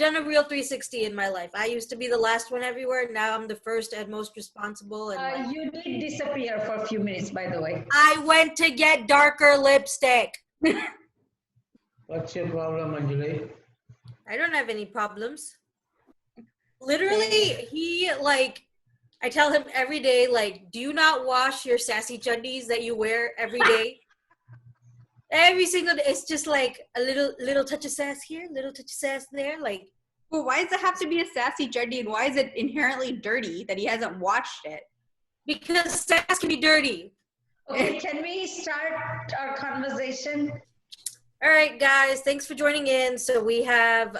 done a real 360 in my life. I used to be the last one everywhere. Now I'm the first and most responsible. And you did disappear for a few minutes, by the way. I went to get darker lipstick. What's your problem, Anjali? I don't have any problems. Literally, I tell him every day, do you not wash your sassy chundies that you wear every day? Every single day. It's just like a little touch of sass here, little touch of sass there. Well, why does it have to be a sassy chundy, and why is it inherently dirty that he hasn't washed it? Because sass can be dirty. Okay, can we start our conversation? All right, guys, thanks for joining in. So we have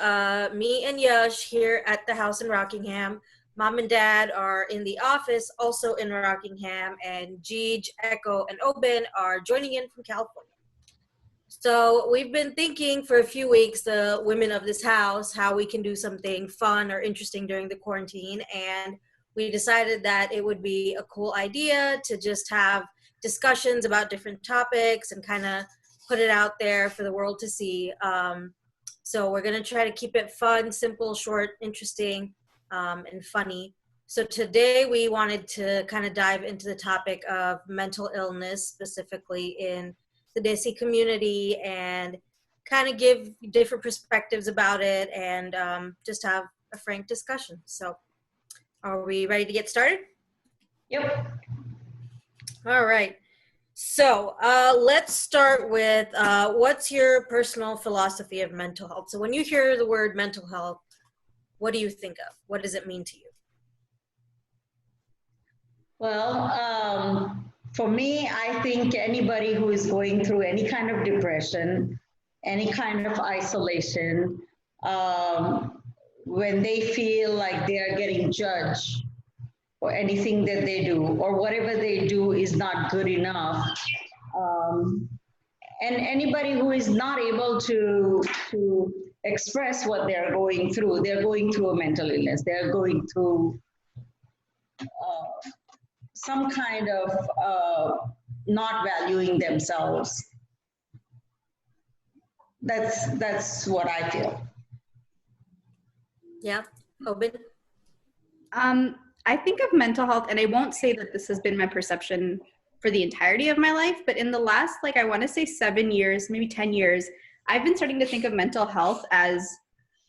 me and Yash here at the house in Rockingham. Mom and Dad are in the office, also in Rockingham, and Jeej, Echo, and Oben are joining in from California. So we've been thinking for a few weeks, the women of this house, how we can do something fun or interesting during the quarantine, and we decided that it would be a cool idea to just have discussions about different topics and kind of put it out there for the world to see. So we're going to try to keep it fun, simple, short, interesting, and funny. So today we wanted to kind of dive into the topic of mental illness, specifically in the Desi community, and kind of give different perspectives about it, and just have a frank discussion. So are we ready to get started? Yep. All right. So let's start with what's your personal philosophy of mental health? So when you hear the word mental health, what do you think of? What does it mean to you? Well, for me, I think anybody who is going through any kind of depression, any kind of isolation, when they feel like they are getting judged or anything that they do, or whatever they do is not good enough. And anybody who is not able to express what they're going through a mental illness. They're going through some kind of not valuing themselves. That's what I feel. Yeah, Oben? I think of mental health, and I won't say that this has been my perception for the entirety of my life, but in the last, I want to say 7 years, maybe 10 years, I've been starting to think of mental health as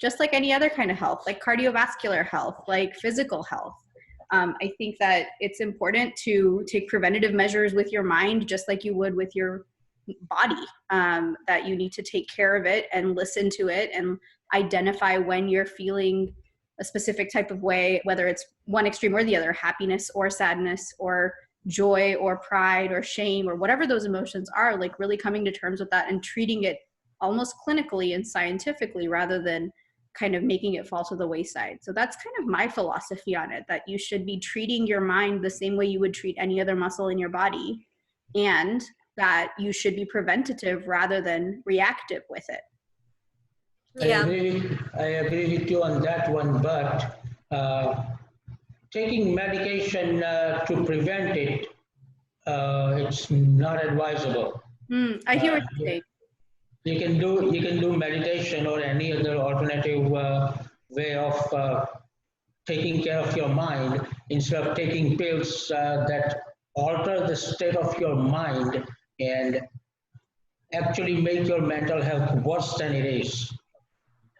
just like any other kind of health, like cardiovascular health, like physical health. I think that it's important to take preventative measures with your mind, just like you would with your body, that you need to take care of it and listen to it and identify when you're feeling a specific type of way, whether it's one extreme or the other, happiness or sadness or joy or pride or shame or whatever those emotions are, really coming to terms with that and treating it almost clinically and scientifically rather than kind of making it fall to the wayside. So that's kind of my philosophy on it, that you should be treating your mind the same way you would treat any other muscle in your body, and that you should be preventative rather than reactive with it. Yeah. I agree with you on that one, but taking medication to prevent it, it's not advisable. I hear what you're saying. You can do meditation or any other alternative way of taking care of your mind instead of taking pills that alter the state of your mind and actually make your mental health worse than it is.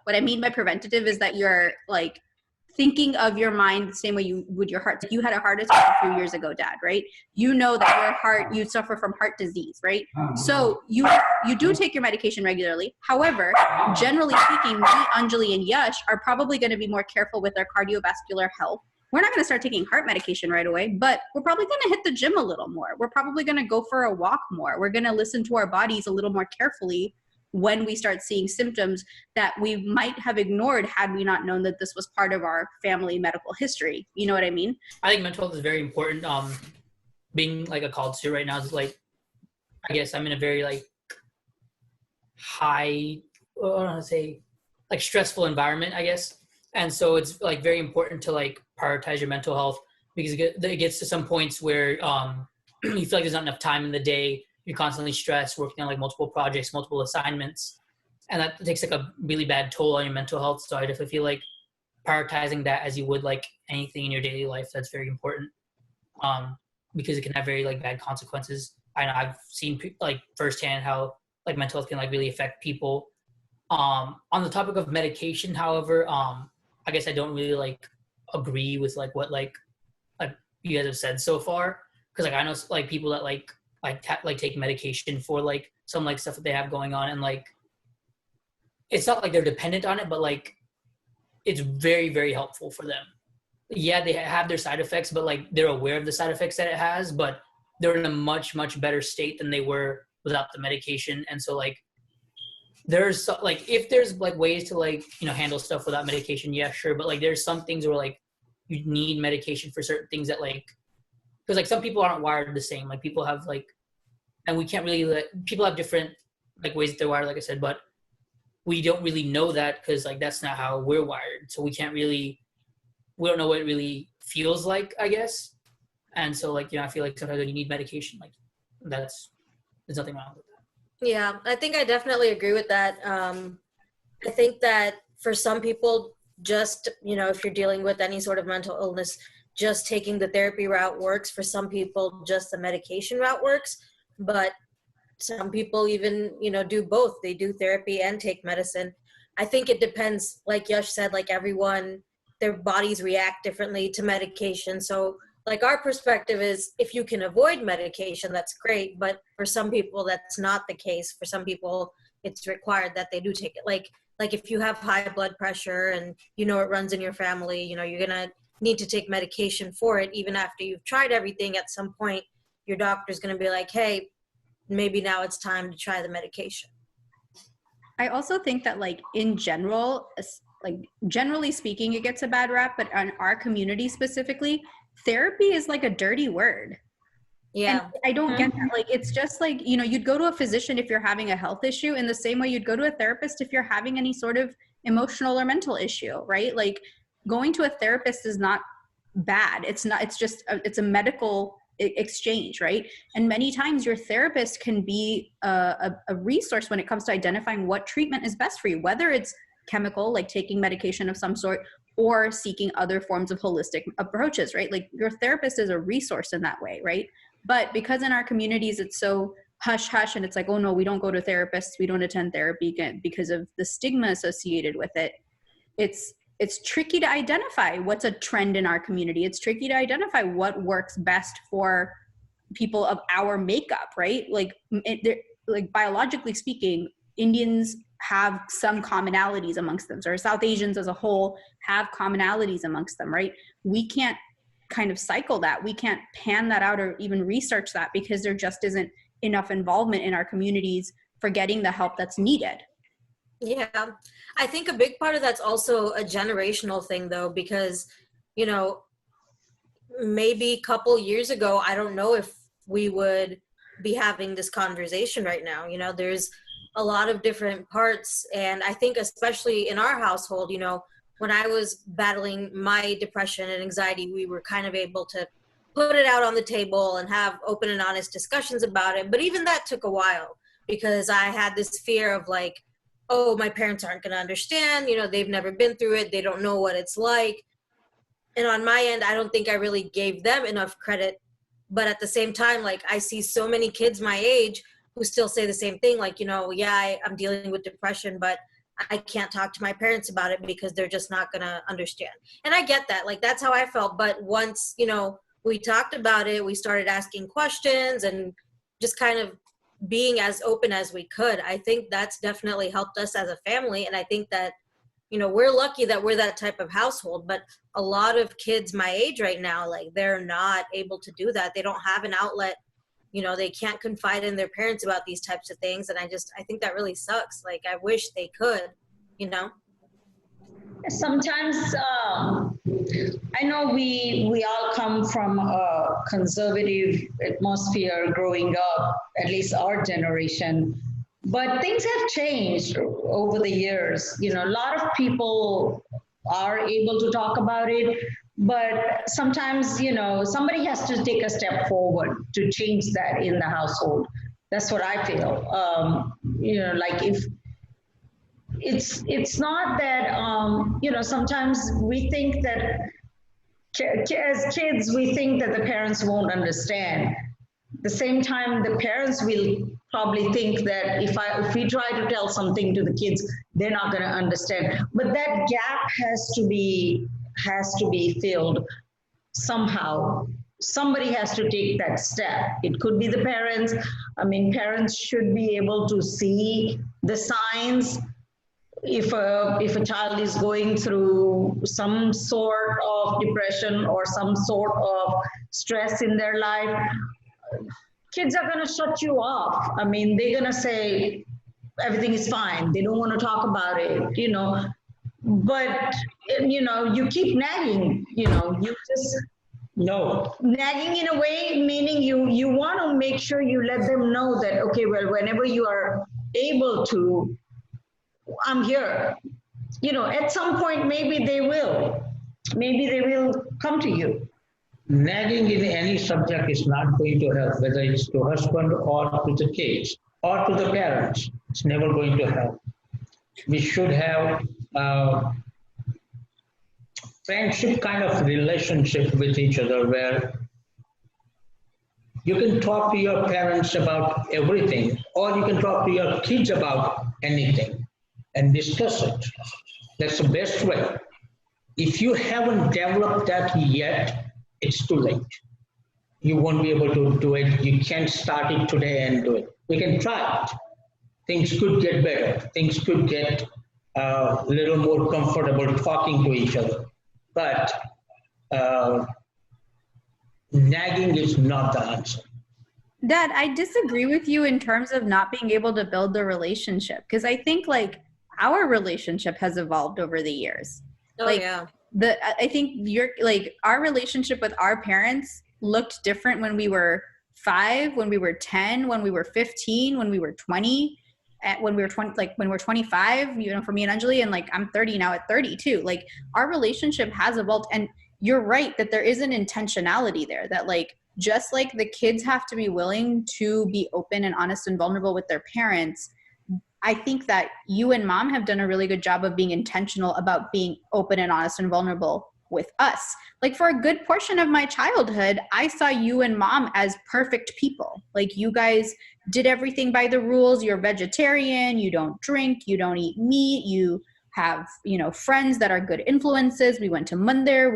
What I mean by preventative is that you're thinking of your mind the same way you would your heart. You had a heart attack a few years ago, Dad, right? You know that your heart, you suffer from heart disease, right? So you do take your medication regularly. However, generally speaking, me, Anjali, and Yash are probably going to be more careful with our cardiovascular health. We're not going to start taking heart medication right away, but we're probably going to hit the gym a little more. We're probably going to go for a walk more. We're going to listen to our bodies a little more carefully when we start seeing symptoms that we might have ignored had we not known that this was part of our family medical history. You know what I mean? I think mental health is very important. Being a college student right now is I guess I'm in a very high, I don't know how to say, stressful environment, I guess. And so it's very important to prioritize your mental health, because it gets to some points where you feel like there's not enough time in the day. You're constantly stressed, working on multiple projects, multiple assignments. and that takes like a really bad toll on your mental health. So I definitely feel like prioritizing that as you would like anything in your daily life, that's very important, because it can have very like bad consequences. I know I've seen like firsthand how like mental health can like really affect people. On the topic of medication, however, I guess I don't really like agree with like what like you guys have said so far, because like I know like people that like take medication for like some like stuff that they have going on, and like it's not like they're dependent on it, but like it's very, very helpful for them. Yeah, they have their side effects, but like they're aware of the side effects that it has, but they're in a much, much better state than they were without the medication. And so like there's like, if there's like ways to like, you know, handle stuff without medication, yeah, sure. But like there's some things where like you need medication for certain things that like, because like some people aren't wired the same. Like people have like, and we can't really people have different like ways that they're wired, like I said, but we don't really know that because like that's not how we're wired. So we don't know what it really feels like, I guess. And so like, you know, I feel like sometimes when you need medication, like there's nothing wrong with that. Yeah, I think I definitely agree with that. I think that for some people, just, you know, if you're dealing with any sort of mental illness, just taking the therapy route works. For some people, just the medication route works. But some people even, you know, do both. They do therapy and take medicine. I think it depends, like Yash said, like everyone, their bodies react differently to medication. So like our perspective is if you can avoid medication, that's great. But for some people, that's not the case. For some people, it's required that they do take it. Like if you have high blood pressure and you know it runs in your family, you know, you're going to need to take medication for it. Even after you've tried everything, at some point, your doctor's going to be like, hey, maybe now it's time to try the medication. I also think that like in general, like generally speaking, it gets a bad rap, but on our community specifically, therapy is like a dirty word. Yeah. And I don't get that. Like, it's just like, you know, you'd go to a physician if you're having a health issue in the same way you'd go to a therapist if you're having any sort of emotional or mental issue, right? Like going to a therapist is not bad. It's not, it's just, it's a medical exchange, right? And many times your therapist can be a resource when it comes to identifying what treatment is best for you, whether it's chemical, like taking medication of some sort, or seeking other forms of holistic approaches, right? Like your therapist is a resource in that way, right? But because in our communities, it's so hush hush and it's like, oh no, we don't go to therapists, we don't attend therapy because of the stigma associated with it. It's tricky to identify what's a trend in our community. It's tricky to identify what works best for people of our makeup, right? Like biologically speaking, Indians have some commonalities amongst them, or South Asians as a whole have commonalities amongst them, right? We can't kind of cycle that. We can't pan that out or even research that because there just isn't enough involvement in our communities for getting the help that's needed. Yeah, I think a big part of that's also a generational thing though, because, you know, maybe a couple years ago, I don't know if we would be having this conversation right now. You know, there's a lot of different parts. And I think especially in our household, you know, when I was battling my depression and anxiety, we were kind of able to put it out on the table and have open and honest discussions about it. But even that took a while because I had this fear of like, oh, my parents aren't going to understand, you know, they've never been through it. They don't know what it's like. And on my end, I don't think I really gave them enough credit. But at the same time, like I see so many kids my age who still say the same thing. Like, you know, yeah, I'm dealing with depression, but I can't talk to my parents about it because they're just not going to understand. And I get that. Like, that's how I felt. But once, you know, we talked about it, we started asking questions and just kind of being as open as we could. I think that's definitely helped us as a family. And I think that, you know, we're lucky that we're that type of household, but a lot of kids my age right now, like they're not able to do that. They don't have an outlet, you know, they can't confide in their parents about these types of things. And I think that really sucks. Like, I wish they could, you know? Sometimes I know we all come from a conservative atmosphere growing up, at least our generation, but things have changed over the years. You know, a lot of people are able to talk about it, but sometimes, you know, somebody has to take a step forward to change that in the household. That's what I feel. You know, like it's not that, sometimes we think that as kids, we think that the parents won't understand. At the same time, the parents will probably think that if we try to tell something to the kids, they're not going to understand. But that gap has to be filled somehow. Somebody has to take that step. It could be the parents. I mean, parents should be able to see the signs. If a child is going through some sort of depression or some sort of stress in their life, kids are going to shut you off. I mean, they're going to say everything is fine. They don't want to talk about it, But, you keep nagging, you just... No. Nagging in a way, meaning you want to make sure you let them know that, okay, well, whenever you are able to, I'm here. At some point, maybe they will come to you. Nagging in any subject is not going to help, whether it's to husband or to the kids or to the parents. It's never going to help. We should have friendship kind of relationship with each other where you can talk to your parents about everything, or you can talk to your kids about anything and discuss it. That's the best way. If you haven't developed that yet, it's too late. You won't be able to do it. You can't start it today and do it. We can try it. Things could get better. Things could get a little more comfortable talking to each other. But nagging is not the answer. Dad, I disagree with you in terms of not being able to build the relationship, because I think our relationship has evolved over the years. Oh, yeah. I think our relationship with our parents looked different when we were 5, when we were 10, when we were 15, when we were 20, when we were 20, when we're 25, for me and Anjali, and I'm 30 now at 32. Our relationship has evolved, and you're right that there is an intentionality there that just like the kids have to be willing to be open and honest and vulnerable with their parents, I think that you and Mom have done a really good job of being intentional about being open and honest and vulnerable with us. For a good portion of my childhood, I saw you and Mom as perfect people. You guys did everything by the rules. You're vegetarian, you don't drink, you don't eat meat, you have, friends that are good influences. We went to Mandir.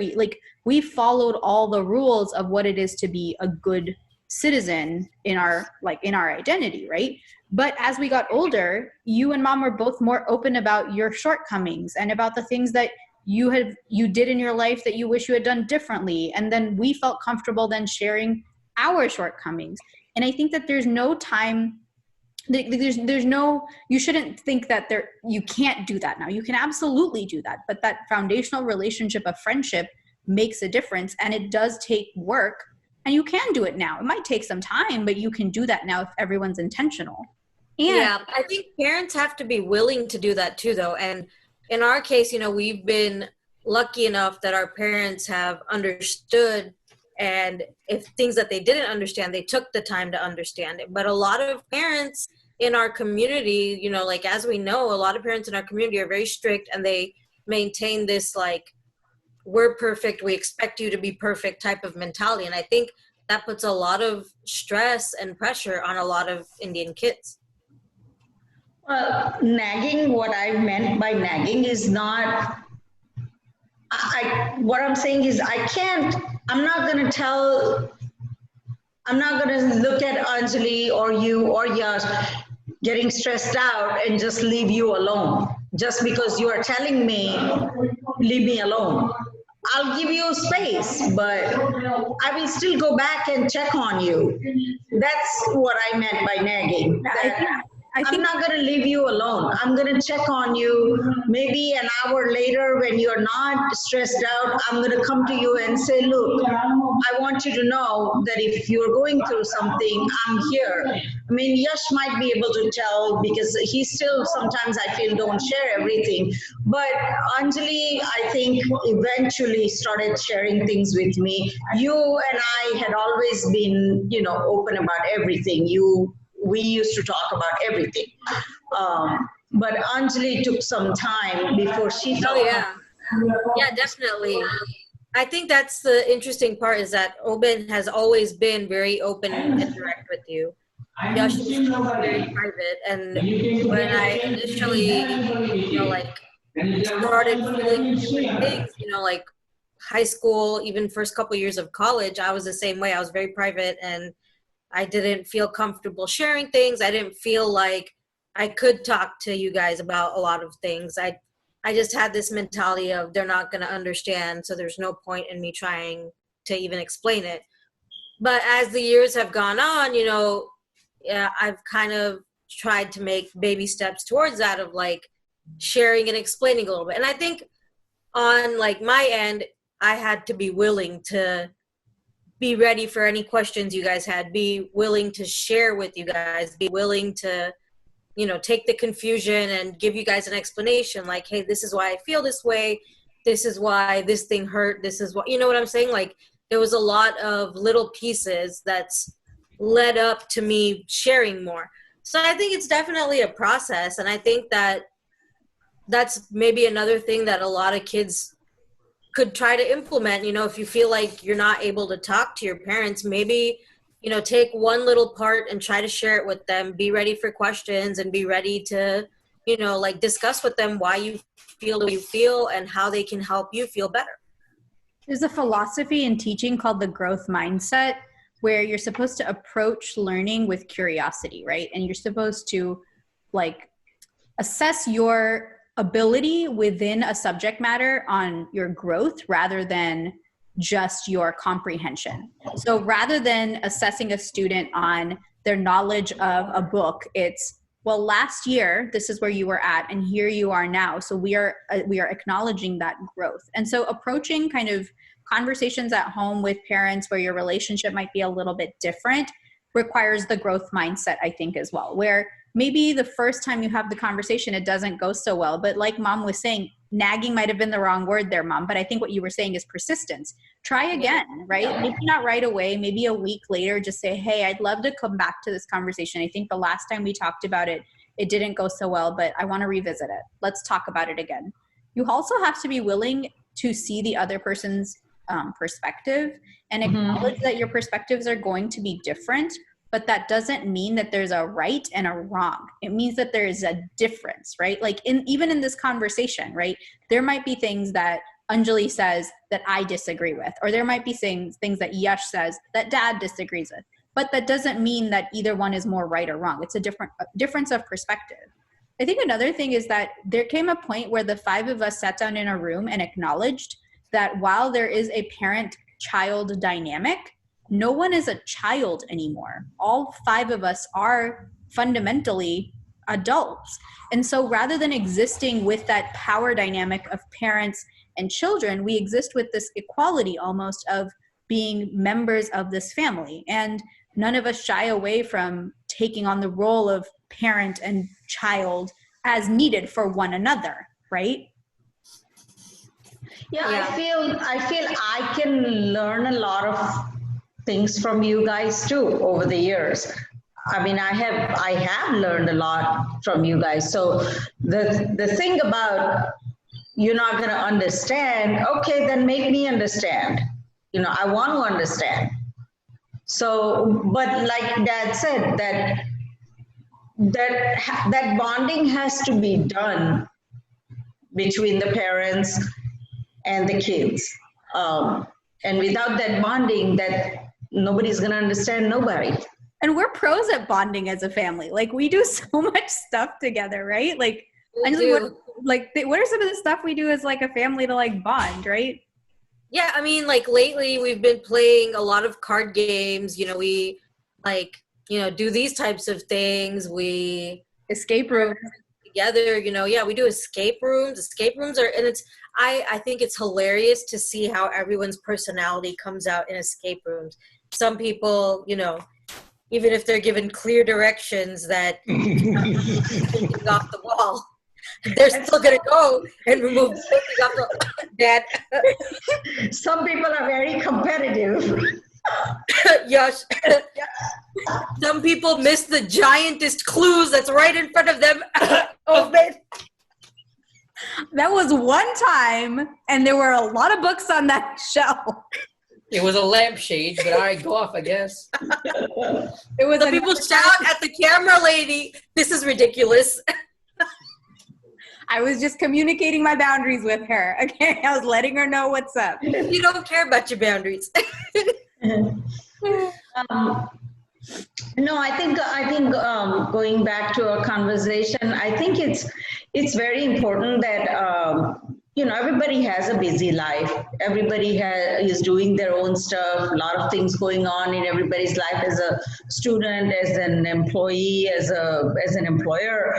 We followed all the rules of what it is to be a good citizen in our identity, right? But as we got older, you and Mom were both more open about your shortcomings and about the things that you did in your life that you wish you had done differently. And then we felt comfortable then sharing our shortcomings. And I think that there's no time, you shouldn't think that you can't do that now. You can absolutely do that. But that foundational relationship of friendship makes a difference, and it does take work, and you can do it now. It might take some time, but you can do that now if everyone's intentional. And yeah, I think parents have to be willing to do that too, though. And in our case, we've been lucky enough that our parents have understood, and if things that they didn't understand, they took the time to understand it. But a lot of parents in our community, as we know, a lot of parents in our community are very strict, and they maintain this we're perfect, we expect you to be perfect type of mentality. And I think that puts a lot of stress and pressure on a lot of Indian kids. Nagging, what I meant by nagging is not, what I'm saying is I'm not going to look at Anjali or you or Yash getting stressed out and just leave you alone. Just because you are telling me, leave me alone. I'll give you space, but I will still go back and check on you. That's what I meant by nagging. I'm not going to leave you alone. I'm going to check on you. Maybe an hour later when you're not stressed out, I'm going to come to you and say, look, I want you to know that if you're going through something, I'm here. I mean, Yash might be able to tell because he still sometimes I feel don't share everything. But Anjali, I think eventually started sharing things with me. You and I had always been, open about everything. We used to talk about everything. but Anjali took some time before she Oh felt yeah, yeah, definitely. I think that's the interesting part is that Oben has always been very open and direct with you. Yash is very private, and when I initially, like started feeling different things, like high school, even first couple years of college, I was the same way. I was very private, and I didn't feel comfortable sharing things. I didn't feel like I could talk to you guys about a lot of things. I just had this mentality of they're not going to understand, so there's no point in me trying to even explain it. But as the years have gone on, yeah, I've kind of tried to make baby steps towards that of like sharing and explaining a little bit. And I think on like my end, I had to be willing to be ready for any questions you guys had, be willing to share with you guys, be willing to, take the confusion and give you guys an explanation like, hey, this is why I feel this way. This is why this thing hurt. This is what, you know what I'm saying? Like there was a lot of little pieces that's led up to me sharing more. So I think it's definitely a process. And I think that that's maybe another thing that a lot of kids could try to implement. If you feel like you're not able to talk to your parents, maybe take one little part and try to share it with them. Be ready for questions and be ready to like discuss with them why you feel the way you feel and how they can help you feel better. There's a philosophy in teaching called the growth mindset, where you're supposed to approach learning with curiosity, right? And you're supposed to like assess your ability within a subject matter on your growth rather than just your comprehension. So rather than assessing a student on their knowledge of a book, it's, well, last year, this is where you were at, and here you are now. So we are acknowledging that growth. And so approaching kind of conversations at home with parents where your relationship might be a little bit different requires the growth mindset, I think, as well, where maybe the first time you have the conversation, it doesn't go so well. But like Mom was saying, nagging might have been the wrong word there, Mom, but I think what you were saying is persistence. Try again, right? Maybe not right away, maybe a week later, just say, hey, I'd love to come back to this conversation. I think the last time we talked about it, it didn't go so well, but I want to revisit it. Let's talk about it again. You also have to be willing to see the other person's perspective and acknowledge that your perspectives are going to be different, but that doesn't mean that there's a right and a wrong. It means that there is a difference, right? Like even in this conversation, right? There might be things that Anjali says that I disagree with, or there might be things that Yash says that Dad disagrees with, but that doesn't mean that either one is more right or wrong. It's a difference of perspective. I think another thing is that there came a point where the five of us sat down in a room and acknowledged that while there is a parent-child dynamic, no one is a child anymore. All five of us are fundamentally adults. And so rather than existing with that power dynamic of parents and children, we exist with this equality almost of being members of this family. And none of us shy away from taking on the role of parent and child as needed for one another, right? Yeah, I feel I can learn a lot of things from you guys too over the years. I mean, I have learned a lot from you guys. So the thing about you're not going to understand, okay, then make me understand. I want to understand. So, but like Dad said, that bonding has to be done between the parents and the kids. And without that bonding, that nobody's going to understand nobody. And we're pros at bonding as a family. Like we do so much stuff together, right? Like, what are some of the stuff we do as like a family to like bond, right? Yeah, I mean, like lately we've been playing a lot of card games. We like, do these types of things. We escape rooms together. Yeah, we do escape rooms. Escape rooms are, and I think it's hilarious to see how everyone's personality comes out in escape rooms. Some people, even if they're given clear directions that something's off the wall, they're still going to go and remove something off the Dad. Some people are very competitive. Yash, some people miss the giantest clues that's right in front of them. Oh, man. That was one time, and there were a lot of books on that shelf. It was a lampshade, but all right, go off, I guess. It was The people shout at the camera lady, this is ridiculous. I was just communicating my boundaries with her. Okay, I was letting her know what's up. You don't care about your boundaries. No, I think going back to our conversation, I think it's very important that everybody has a busy life. Everybody is doing their own stuff. A lot of things going on in everybody's life as a student, as an employee, as an employer.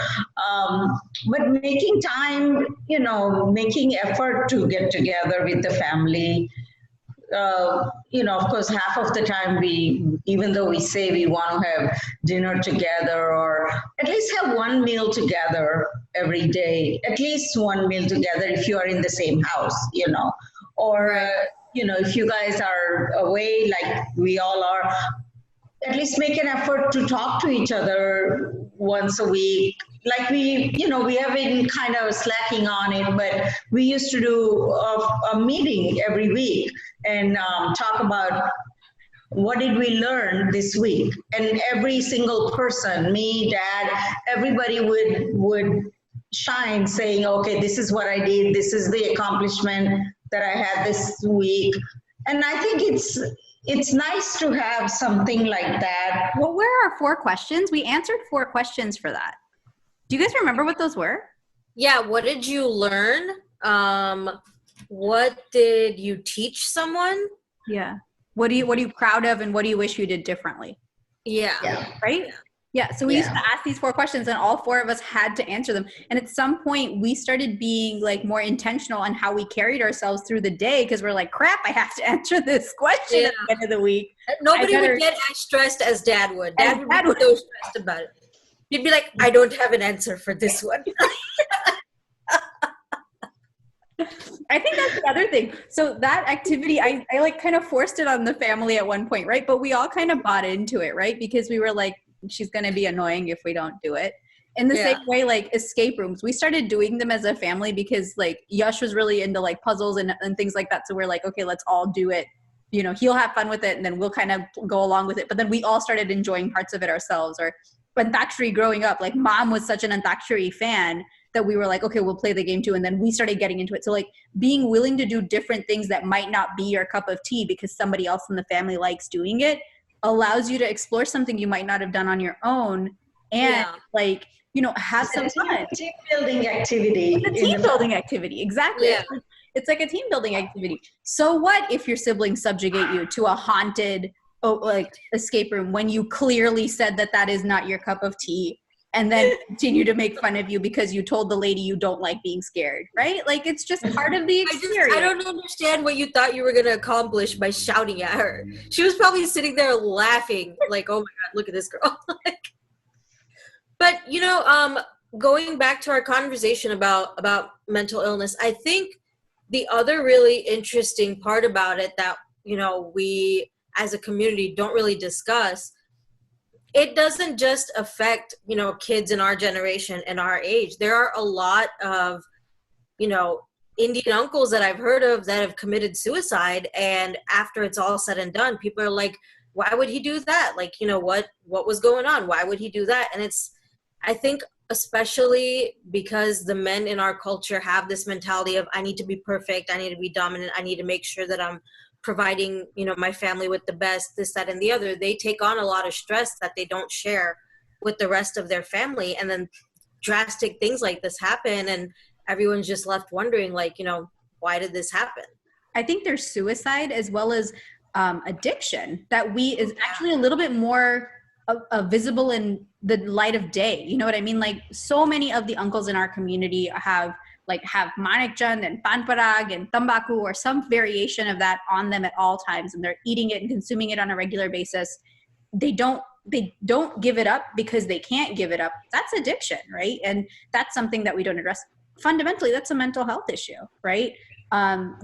But making time, making effort to get together with the family. Of course, half of the time even though we say we want to have dinner together or at least have one meal together every day, at least one meal together if you are in the same house, or, if you guys are away like we all are, at least make an effort to talk to each other once a week. Like we have been kind of slacking on it, but we used to do a meeting every week and talk about what did we learn this week. And every single person, me, Dad, everybody would shine saying, okay, this is what I did. This is the accomplishment that I had this week. And I think it's nice to have something like that. What were our 4 questions? We answered 4 questions for that. Do you guys remember what those were? Yeah, what did you learn? What did you teach someone? Yeah. What are you proud of, and what do you wish you did differently? Yeah. Right? Yeah. So we used to ask these 4 questions, and all 4 of us had to answer them. And at some point we started being like more intentional on how we carried ourselves through the day, because we're like, crap, I have to answer this question at the end of the week. Nobody would get as stressed as Dad would. Dad would be so stressed about it. He'd be like, I don't have an answer for this one. I think that's the other thing. So that activity, I like kind of forced it on the family at one point, right? But we all kind of bought into it, right? Because we were like, she's going to be annoying if we don't do it. In the same way, like escape rooms, we started doing them as a family because like Yash was really into like puzzles and things like that. So we're like, okay, let's all do it. He'll have fun with it, and then we'll kind of go along with it. But then we all started enjoying parts of it ourselves. Or Antakshari growing up, like Mom was such an Antakshari fan that we were like, okay, we'll play the game too. And then we started getting into it. So like being willing to do different things that might not be your cup of tea because somebody else in the family likes doing it allows you to explore something you might not have done on your own and have some fun. Team building activity. It's a team building activity. Exactly. Yeah. It's like a team building activity. So what if your siblings subjugate you to a haunted escape room when you clearly said that is not your cup of tea, and then continue to make fun of you because you told the lady you don't like being scared, right? Like it's just part of the experience. I don't understand what you thought you were going to accomplish by shouting at her. She was probably sitting there laughing like, oh my God, look at this girl. But, going back to our conversation about mental illness, I think the other really interesting part about it that, we as a community don't really discuss, it doesn't just affect, kids in our generation and our age. There are a lot of, Indian uncles that I've heard of that have committed suicide. And after it's all said and done, people are like, why would he do that? Like, what was going on? Why would he do that? And I think especially because the men in our culture have this mentality of, I need to be perfect. I need to be dominant. I need to make sure that I'm providing, my family with the best, this, that, and the other. They take on a lot of stress that they don't share with the rest of their family. And then drastic things like this happen. And everyone's just left wondering, like, why did this happen? I think there's suicide as well as addiction that is actually a little bit more visible in the light of day. You know what I mean? Like so many of the uncles in our community have manikchand and panparag and tambaku or some variation of that on them at all times, and they're eating it and consuming it on a regular basis. They don't give it up because they can't give it up. That's addiction, right? And that's something that we don't address. Fundamentally, that's a mental health issue, right?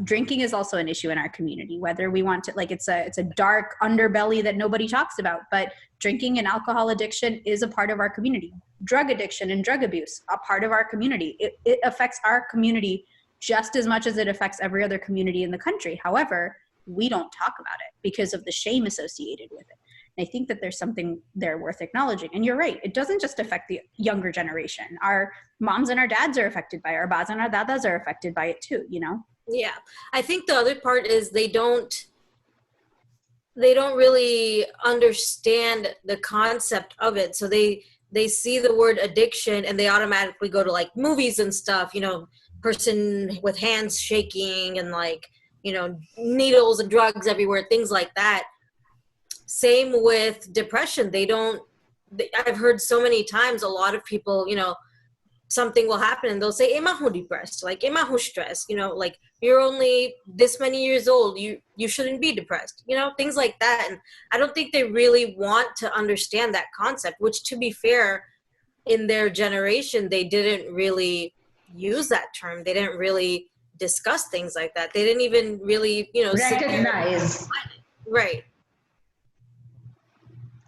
Drinking is also an issue in our community, whether we want to, like, it's a dark underbelly that nobody talks about, but drinking and alcohol addiction is a part of our community. Drug addiction and drug abuse, a part of our community. It affects our community just as much as it affects every other community in the country. However, we don't talk about it because of the shame associated with it. And I think that there's something there worth acknowledging. And you're right, it doesn't just affect the younger generation. Our moms and our dads are affected by it. Our bas and our dadas are affected by it too, you know? Yeah. I think the other part is they don't really understand the concept of it. So they see the word addiction and they automatically go to like movies and stuff, you know, person with hands shaking and like, you know, needles and drugs everywhere, things like that. Same with depression. I've heard so many times a lot of people, you know, something will happen and they'll say, "Ema hu depressed," like "Ema hu stressed," you know, like you're only this many years old, you shouldn't be depressed, you know, things like that. And I don't think they really want to understand that concept, which, to be fair, in their generation, they didn't really use that term. They didn't really discuss things like that. They didn't even really, you know, recognize. Right.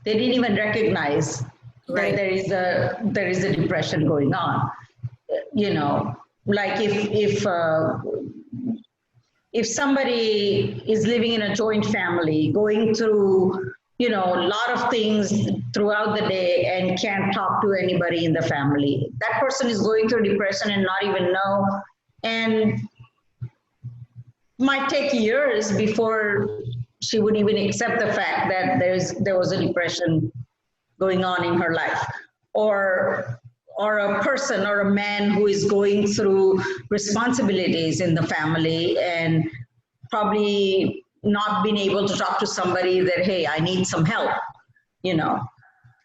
They didn't even recognize that there is a depression going on. You know, like if somebody is living in a joint family, going through, you know, a lot of things throughout the day and can't talk to anybody in the family, that person is going through depression and not even know, and might take years before she would even accept the fact that there was a depression going on in her life. Or a person or a man who is going through responsibilities in the family and probably not being able to talk to somebody that, hey, I need some help, you know,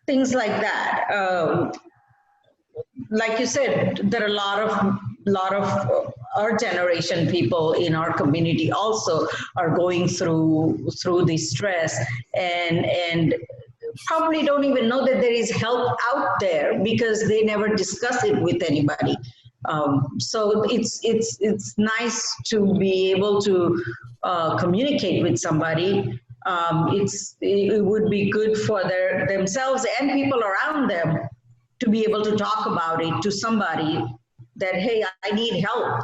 things like that. Like you said, there are a lot of our generation people in our community also are going through the stress and probably don't even know that there is help out there because they never discuss it with anybody. So it's nice to be able to communicate with somebody. It would be good for themselves and people around them to be able to talk about it to somebody that, hey, I need help.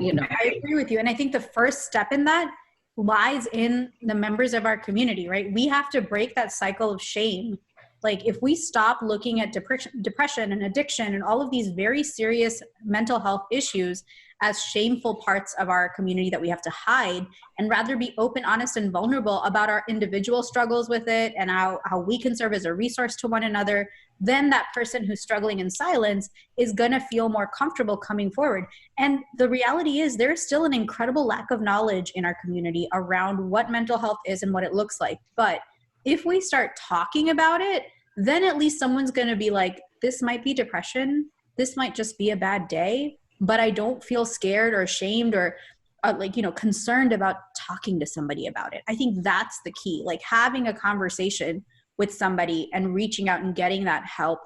You know. I agree with you. And I think the first step in that lies in the members of our community, right? We have to break that cycle of shame. Like if we stop looking at depression and addiction and all of these very serious mental health issues as shameful parts of our community that we have to hide, and rather be open, honest, and vulnerable about our individual struggles with it and how we can serve as a resource to one another, then that person who's struggling in silence is going to feel more comfortable coming forward. And the reality is there's still an incredible lack of knowledge in our community around what mental health is and what it looks like. But if we start talking about it, then at least someone's going to be like, this might be depression. This might just be a bad day, but I don't feel scared or ashamed or concerned about talking to somebody about it. I think that's the key, like having a conversation with somebody and reaching out and getting that help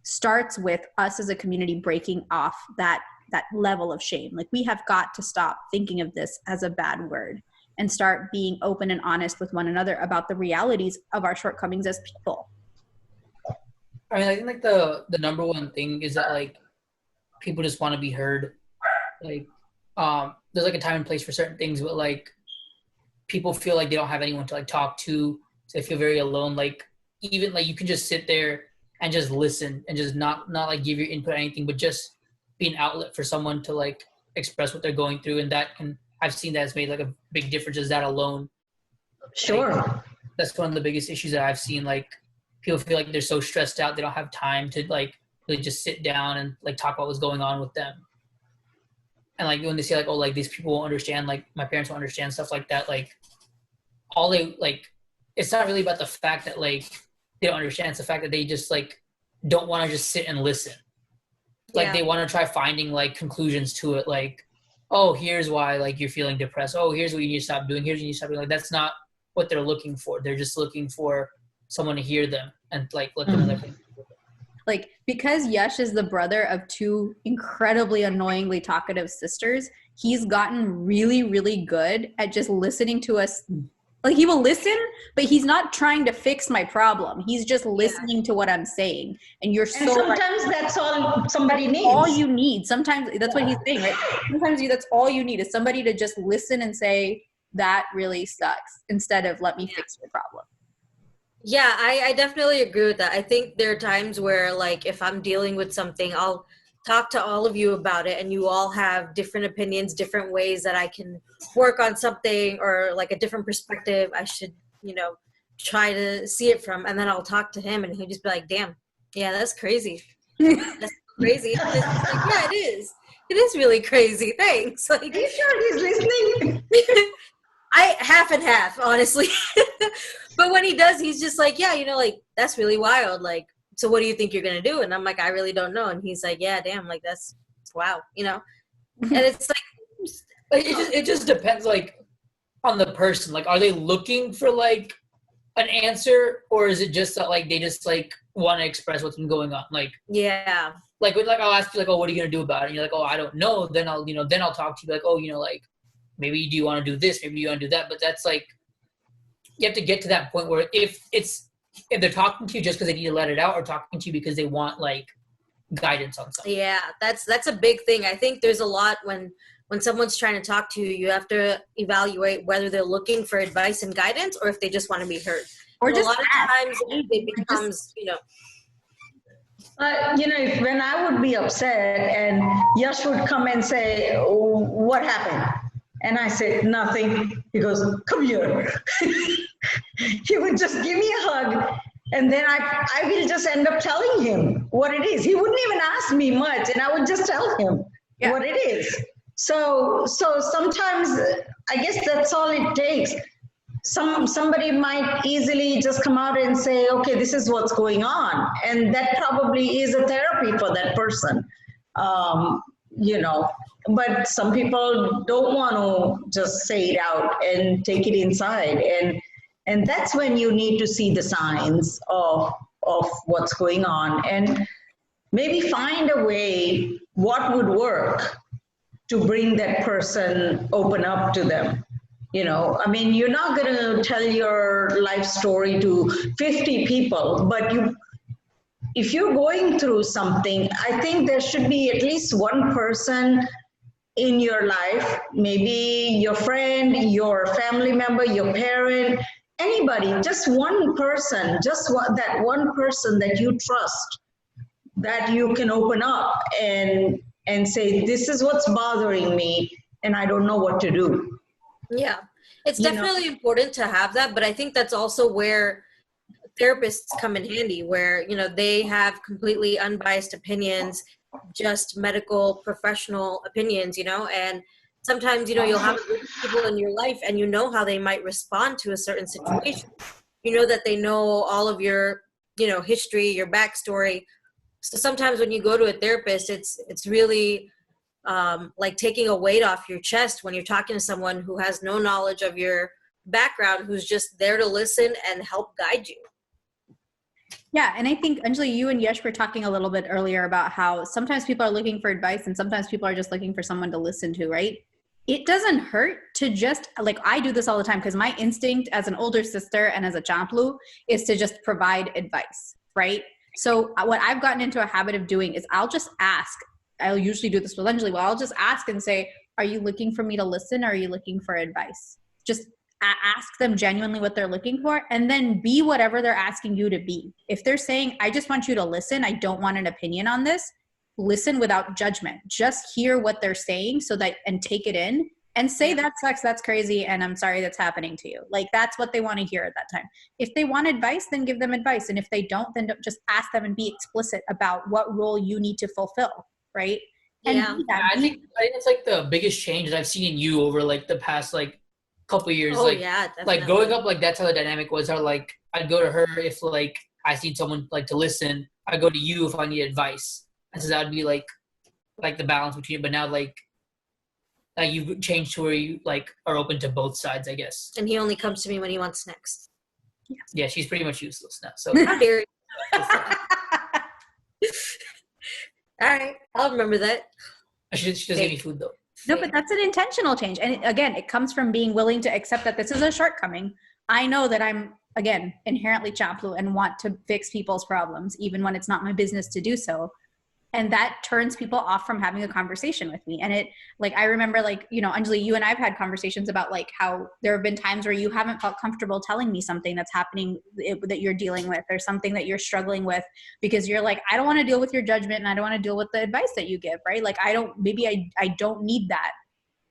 starts with us as a community breaking off that level of shame. Like we have got to stop thinking of this as a bad word and start being open and honest with one another about the realities of our shortcomings as people. I mean, I think like the number one thing is that like people just want to be heard. Like there's like a time and place for certain things, but like people feel like they don't have anyone to like talk to. So they feel very alone. Like even like you can just sit there and just listen and just not like give your input or anything, but just be an outlet for someone to like express what they're going through. And that I've seen that has made like a big difference, is that alone. Sure. Like, that's one of the biggest issues that I've seen. Like people feel like they're so stressed out, they don't have time to like really just sit down and like talk about what's going on with them. And like when they say like, oh, like these people won't understand, like my parents won't understand, stuff like that, like all they like, it's not really about the fact that like they don't understand. It's the fact that they just like don't want to just sit and listen. Like they want to try finding like conclusions to it. Like, oh, here's why like you're feeling depressed. Oh, here's what you need to stop doing. Here's what you need to stop doing. Like that's not what they're looking for. They're just looking for someone to hear them and like let them know their things. Like because Yash is the brother of two incredibly annoyingly talkative sisters, he's gotten really, really good at just listening to us. Like, he will listen, but he's not trying to fix my problem. He's just listening to what I'm saying. And you're so sometimes that's all somebody needs. All you need. Sometimes that's what he's saying, right? Sometimes that's all you need is somebody to just listen and say, that really sucks, instead of let me fix your problem. Yeah, I definitely agree with that. I think there are times where, like, if I'm dealing with something, I'll talk to all of you about it, and you all have different opinions, different ways that I can work on something, or like a different perspective I should, try to see it from. And then I'll talk to him, and he'll just be like, damn, yeah, that's crazy. That's crazy. It's like, yeah, it is. It is really crazy. Thanks. Like, Are you sure he's listening? I half and half, honestly. But when he does, he's just like, yeah, like, that's really wild. Like, so what do you think you're going to do? And I'm like, I really don't know. And he's like, yeah, damn, like, that's wow, And it's like, it just depends, like, on the person. Like, are they looking for, like, an answer, or is it just that, like, they just, like, want to express what's been going on? Like, yeah. Like, I'll ask you, like, oh, what are you going to do about it? And you're like, oh, I don't know. Then I'll talk to you, like, oh, like, maybe do you want to do this? Maybe you want to do that? But that's, like, you have to get to that point where if they're talking to you just because they need to let it out, or talking to you because they want, like, guidance on something. Yeah, that's a big thing. I think there's a lot when someone's trying to talk to you, you have to evaluate whether they're looking for advice and guidance, or if they just want to be heard. Or and just a lot of times it becomes, When I would be upset and Yash would come and say, oh, what happened? And I said, nothing. He goes, come here. He would just give me a hug. And then I will just end up telling him what it is. He wouldn't even ask me much, and I would just tell him what it is. So sometimes I guess that's all it takes. Somebody might easily just come out and say, okay, this is what's going on. And that probably is a therapy for that person. But some people don't want to just say it out and take it inside. And that's when you need to see the signs of what's going on, and maybe find a way what would work to bring that person open up to them. I mean, you're not going to tell your life story to 50 people, but if you're going through something, I think there should be at least one person in your life, maybe your friend, your family member, your parent, anybody, just one person, that one person that you trust, that you can open up and say, this is what's bothering me, and I don't know what to do. Yeah, it's definitely important to have that, but I think that's also where therapists come in handy, where, they have completely unbiased opinions, just medical professional opinions, and sometimes, you'll have a group of people in your life, and how they might respond to a certain situation. That they know all of your, history, your backstory. So sometimes when you go to a therapist, it's really like taking a weight off your chest when you're talking to someone who has no knowledge of your background, who's just there to listen and help guide you. Yeah, and I think, Anjali, you and Yash were talking a little bit earlier about how sometimes people are looking for advice and sometimes people are just looking for someone to listen to, right? It doesn't hurt to just, like, I do this all the time because my instinct as an older sister and as a champlu is to just provide advice, right? So what I've gotten into a habit of doing is I'll just ask. I'll usually do this with Anjali. Well, I'll just ask and say, are you looking for me to listen, or are you looking for advice? Just ask them genuinely what they're looking for, and then be whatever they're asking you to be. If they're saying, I just want you to listen, I don't want an opinion on this, listen without judgment. Just hear what they're saying and take it in and say, that sucks, that's crazy, and I'm sorry that's happening to you. Like, that's what they want to hear at that time. If they want advice, then give them advice. And if they don't, then just ask them and be explicit about what role you need to fulfill, right? And I think it's like the biggest change that I've seen in you over like the past like couple of years. Like growing up, like that's how the dynamic was. How like I'd go to her if like I need someone like to listen. I go to you if I need advice. And so that would be like the balance between it. But now like you've changed to where you like are open to both sides, I guess. And he only comes to me when he wants snacks. Yeah, she's pretty much useless now. So how dare you? All right, I'll remember that. She does give me food though. No, but that's an intentional change. And again, it comes from being willing to accept that this is a shortcoming. I know that I'm, again, inherently Chaplu and want to fix people's problems, even when it's not my business to do so. And that turns people off from having a conversation with me. And it, like, I remember, like, you know, Anjali, you and I've had conversations about like how there have been times where you haven't felt comfortable telling me something that's happening that you're dealing with, or something that you're struggling with, because you're like, I don't want to deal with your judgment, and I don't want to deal with the advice that you give, right? Like, I don't need that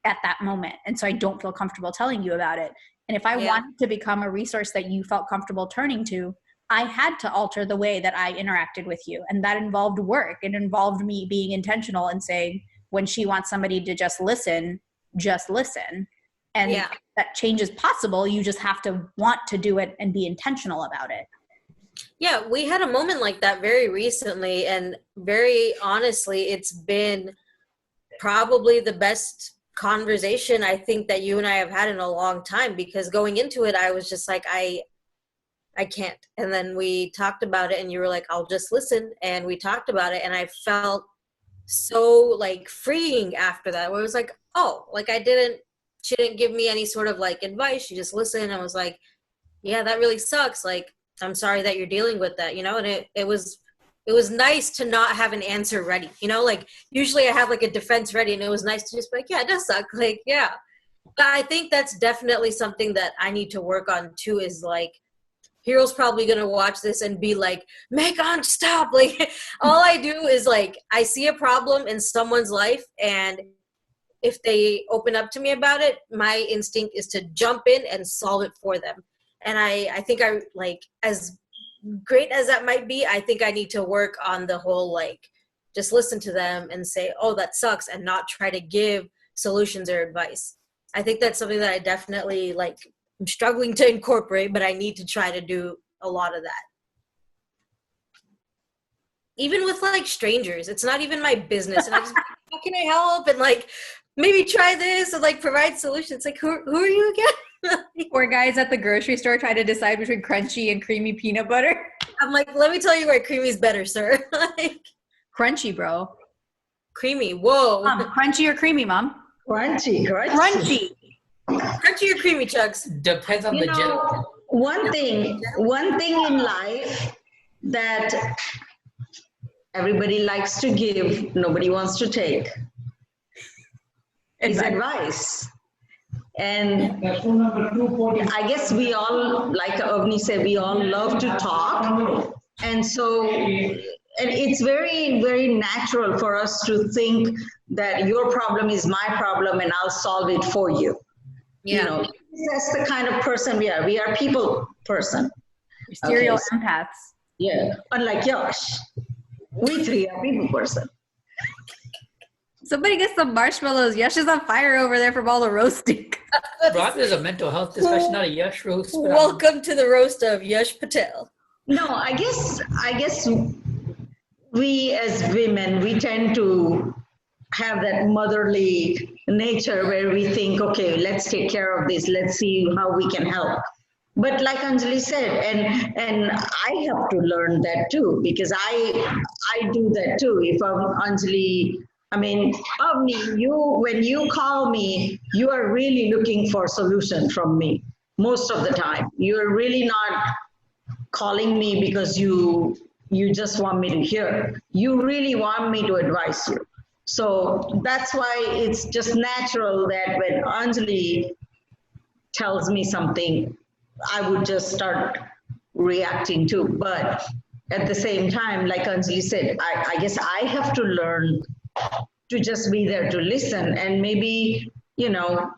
at that moment. And so I don't feel comfortable telling you about it. And if I wanted to become a resource that you felt comfortable turning to, I had to alter the way that I interacted with you. And that involved work. It involved me being intentional and saying, when she wants somebody to just listen. And that change is possible. You just have to want to do it and be intentional about it. Yeah, we had a moment like that very recently. And very honestly, it's been probably the best conversation I think that you and I have had in a long time, because going into it, I was just like, I can't. And then we talked about it, and you were like, I'll just listen. And we talked about it, and I felt so like freeing after that, where it was like, oh, like she didn't give me any sort of like advice. She just listened. I was like, yeah, that really sucks. Like, I'm sorry that you're dealing with that, you know? And it was nice to not have an answer ready, you know? Like, usually I have like a defense ready, and it was nice to just be like, yeah, it does suck. Like, yeah. But I think that's definitely something that I need to work on too, is like, Hero's probably going to watch this and be like, Megan, stop. Like, all I do is like, I see a problem in someone's life, and if they open up to me about it, my instinct is to jump in and solve it for them. And I think I like, as great as that might be, I think I need to work on the whole, like, just listen to them and say, oh, that sucks, and not try to give solutions or advice. I think that's something that I definitely like, I'm struggling to incorporate, but I need to try to do a lot of that. Even with like strangers, it's not even my business. And I just, how can I help? And like, maybe try this and like provide solutions. Like, who are you again? Poor guys at the grocery store try to decide between crunchy and creamy peanut butter. I'm like, let me tell you why creamy's better, sir. Like, crunchy, bro. Creamy. Whoa. Crunchy or creamy, Mom? Crunchy. Crunchy or creamy, Chugs? Depends on the gender. One thing in life that everybody likes to give, nobody wants to take, is advice. And I guess we all, like Avni said, we all love to talk. And so, and it's very, very natural for us to think that your problem is my problem and I'll solve it for you. Yeah. You know, that's the kind of person we are. We are people person. Serial empaths. Yeah. Unlike Yash, we three are people person. Somebody get some marshmallows. Yash is on fire over there from all the roasting. Brock is a mental health discussion, not a Yash roast. Welcome to the roast of Yash Patel. No, I guess we as women, we tend to have that motherly nature where we think, okay, let's take care of this. Let's see how we can help. But like Anjali said, and I have to learn that too, because I do that too. If Anjali, I mean, Avni, when you call me, you are really looking for a solution from me most of the time. You're really not calling me because you just want me to hear. You really want me to advise you. So that's why it's just natural that when Anjali tells me something, I would just start reacting to. But at the same time, like Anjali said, I guess I have to learn to just be there to listen, and maybe, you know,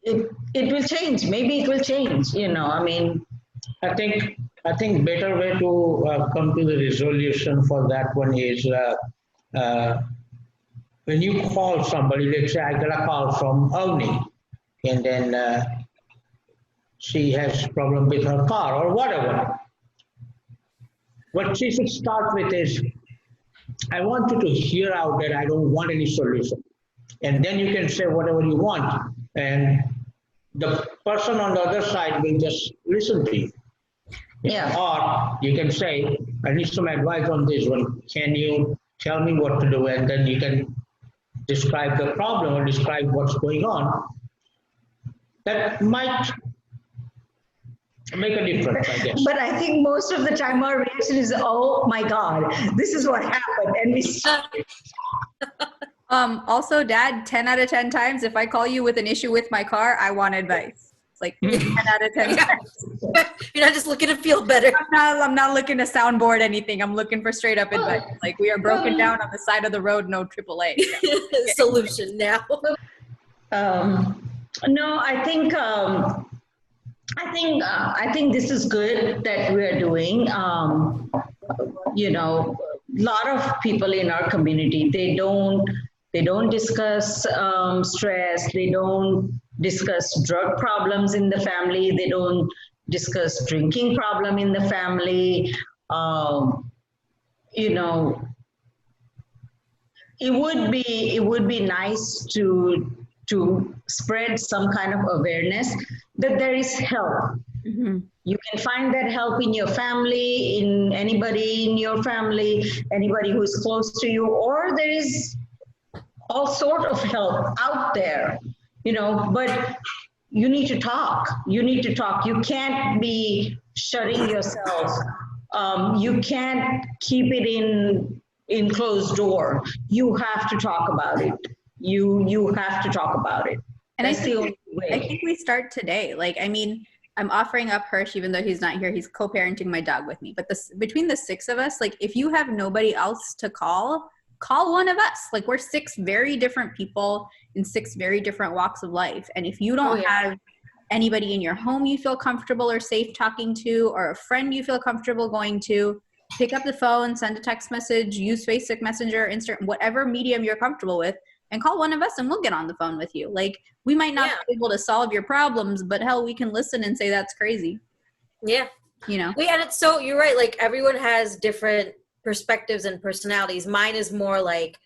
it will change. Maybe it will change, you know, I mean. I think better way to come to the resolution for that one is when you call somebody, let's say I got a call from Avni, and then she has problem with her car or whatever. What she should start with is, I want you to hear out that I don't want any solution. And then you can say whatever you want. And the person on the other side will just listen to you. Yeah. Or you can say, I need some advice on this one. Can you tell me what to do? And then you can describe the problem or describe what's going on, that might make a difference, I guess. But I think most of the time our reaction is, oh my God, this is what happened. And we Also, Dad, 10 out of 10 times, if I call you with an issue with my car, I want advice. Like 10 out of 10 times. You're not just looking to feel better. I'm not looking to soundboard anything. I'm looking for straight up advice. Like, we are broken down on the side of the road, no AAA. Solution now. No, I think this is good that we're doing. You know, a lot of people in our community, they don't discuss stress. They don't discuss drug problems in the family. They don't discuss drinking problem in the family. You know, it would be nice to spread some kind of awareness that there is help. Mm-hmm. You can find that help in your family, in anybody in your family, anybody who's close to you, or there is all sort of help out there, you know, but you need to talk. You need to talk. You can't be shutting yourself. You can't keep it in closed door. You have to talk about it. You have to talk about it. And That's the only way. I think we start today. Like, I mean, I'm offering up Hirsch, even though he's not here. He's co-parenting my dog with me. But between the six of us, like, if you have nobody else to call one of us. Like, we're six very different people in six very different walks of life. And if you don't have anybody in your home you feel comfortable or safe talking to, or a friend you feel comfortable going to, pick up the phone, send a text message, use Facebook Messenger, Instagram, whatever medium you're comfortable with, and call one of us and we'll get on the phone with you. Like, we might not be able to solve your problems, but hell, we can listen and say that's crazy. Yeah. You know? And it's so, you're right. Like, everyone has different perspectives and personalities. Mine is more like,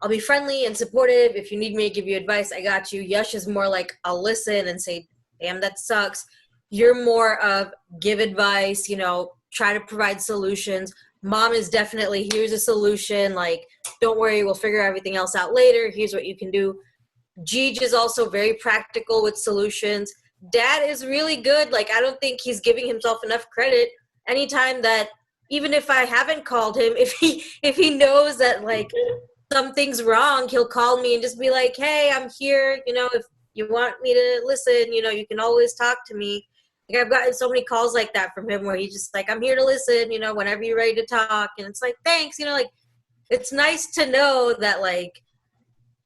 I'll be friendly and supportive. If you need me to give you advice, I got you. Yash is more like, I'll listen and say, damn, that sucks. You're more of give advice, you know, try to provide solutions. Mom is definitely, here's a solution. Like, don't worry, we'll figure everything else out later. Here's what you can do. Gij is also very practical with solutions. Dad is really good. Like, I don't think he's giving himself enough credit. Anytime that, even if I haven't called him, if he knows that, like, something's wrong, he'll call me and just be like, hey, I'm here. You know, if you want me to listen, you know, you can always talk to me. Like, I've gotten so many calls like that from him where he's just like, I'm here to listen, you know, whenever you're ready to talk. And it's like, thanks, you know, like, it's nice to know that, like,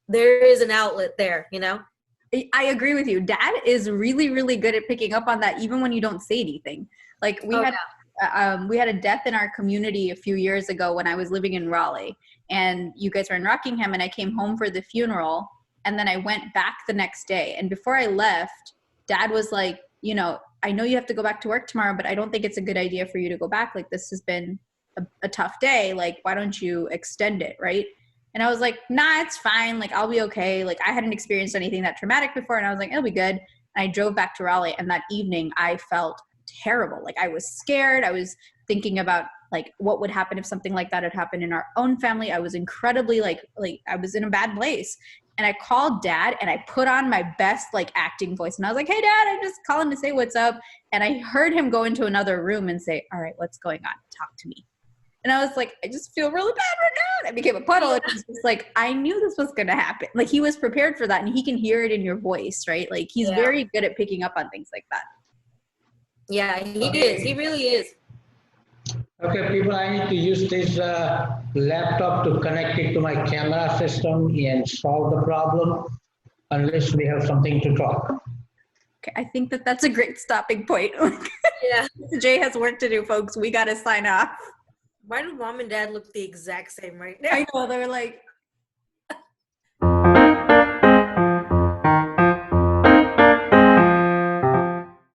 there is an outlet there, you know? I agree with you. Dad is really, really good at picking up on that, even when you don't say anything. Like, we had a death in our community a few years ago when I was living in Raleigh, and you guys were in Rockingham, and I came home for the funeral, and then I went back the next day. And before I left, Dad was like, you know, I know you have to go back to work tomorrow, but I don't think it's a good idea for you to go back. Like, this has been a tough day. Like, why don't you extend it, right? And I was like, nah, it's fine. Like, I'll be okay. Like, I hadn't experienced anything that traumatic before, and I was like, it'll be good. And I drove back to Raleigh, and that evening I felt terrible. Like, I was scared. I was thinking about, like, what would happen if something like that had happened in our own family. I was incredibly like I was in a bad place. And I called Dad, and I put on my best, like, acting voice. And I was like, hey, Dad, I'm just calling to say what's up. And I heard him go into another room and say, all right, what's going on? Talk to me. And I was like, I just feel really bad right now. And I became a puddle. And it was just like, I knew this was going to happen. Like, he was prepared for that. And he can hear it in your voice, right? Like, he's very good at picking up on things like that. Yeah, he is. He really is. Okay, people, I need to use this laptop to connect it to my camera system and solve the problem, unless we have something to talk. Okay, I think that's a great stopping point. Yeah. Jay has work to do, folks. We got to sign off. Why do Mom and Dad look the exact same right now? I know. They're like,